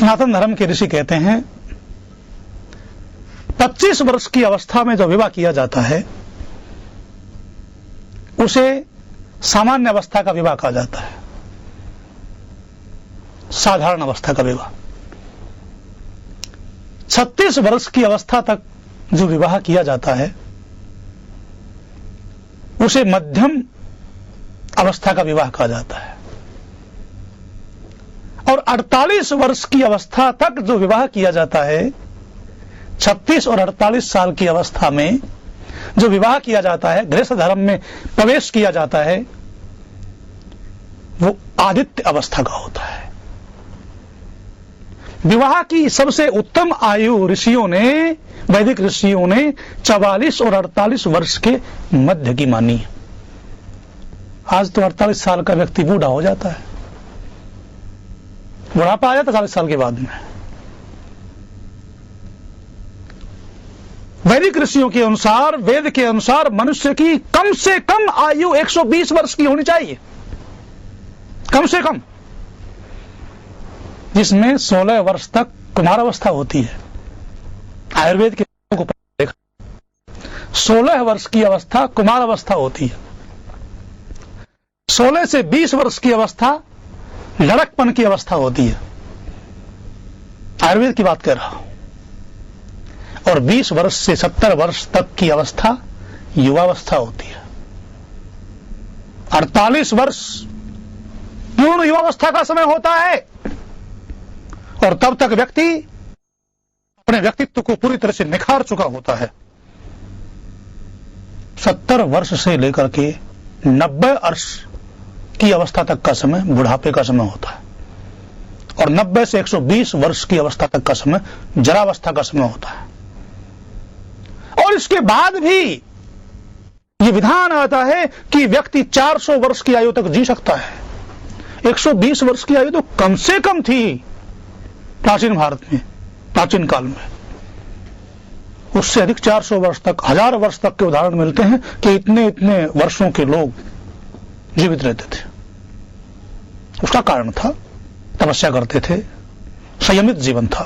सनातन धर्म के ऋषि कहते हैं 25 वर्ष की अवस्था में जो विवाह किया जाता है उसे सामान्य अवस्था का विवाह कहा जाता है, साधारण अवस्था का विवाह। 36 वर्ष की अवस्था तक जो विवाह किया जाता है उसे मध्यम अवस्था का विवाह कहा जाता है, और 48 वर्ष की अवस्था तक जो विवाह किया जाता है, 36 और 48 साल की अवस्था में जो विवाह किया जाता है, गृहस्थ धर्म में प्रवेश किया जाता है, वो आदित्य अवस्था का होता है। विवाह की सबसे उत्तम आयु ऋषियों ने, वैदिक ऋषियों ने 44 और 48 वर्ष के मध्य की मानी है। आज तो 48 साल का व्यक्ति बूढ़ा हो जाता है, बुढ़ापा आ जाता 40 साल के बाद में। वैदिक ऋषियों के अनुसार, वेद के अनुसार मनुष्य की कम से कम आयु 120 वर्ष की होनी चाहिए, कम से कम, जिसमें 16 वर्ष तक कुमारावस्था होती है। आयुर्वेद के को देखा, 16 वर्ष की अवस्था कुमारावस्था होती है, 16 से 20 वर्ष की अवस्था लड़कपन की अवस्था होती है, आयुर्वेद की बात कर रहा हूं, और 20 वर्ष से 70 वर्ष तक की अवस्था युवावस्था होती है। 48 वर्ष पूर्ण युवावस्था का समय होता है, और तब तक व्यक्ति अपने व्यक्तित्व को पूरी तरह से निखार चुका होता है। 70 वर्ष से लेकर के 90 वर्ष की अवस्था तक का समय बुढ़ापे का समय होता है, और 90 से 120 वर्ष की अवस्था तक का समय जरावस्था का समय होता है। और इसके बाद भी ये विधान आता है कि व्यक्ति 400 वर्ष की आयु तक जी सकता है। 120 वर्ष की आयु तो कम से कम थी प्राचीन भारत में, प्राचीन काल में। उससे अधिक 400 वर्ष तक, 1000 वर्ष तक के उदाहरण मिलते हैं कि इतने इतने वर्षों के लोग जीवित रहते थे। उसका कारण था तपस्या करते थे, संयमित जीवन था।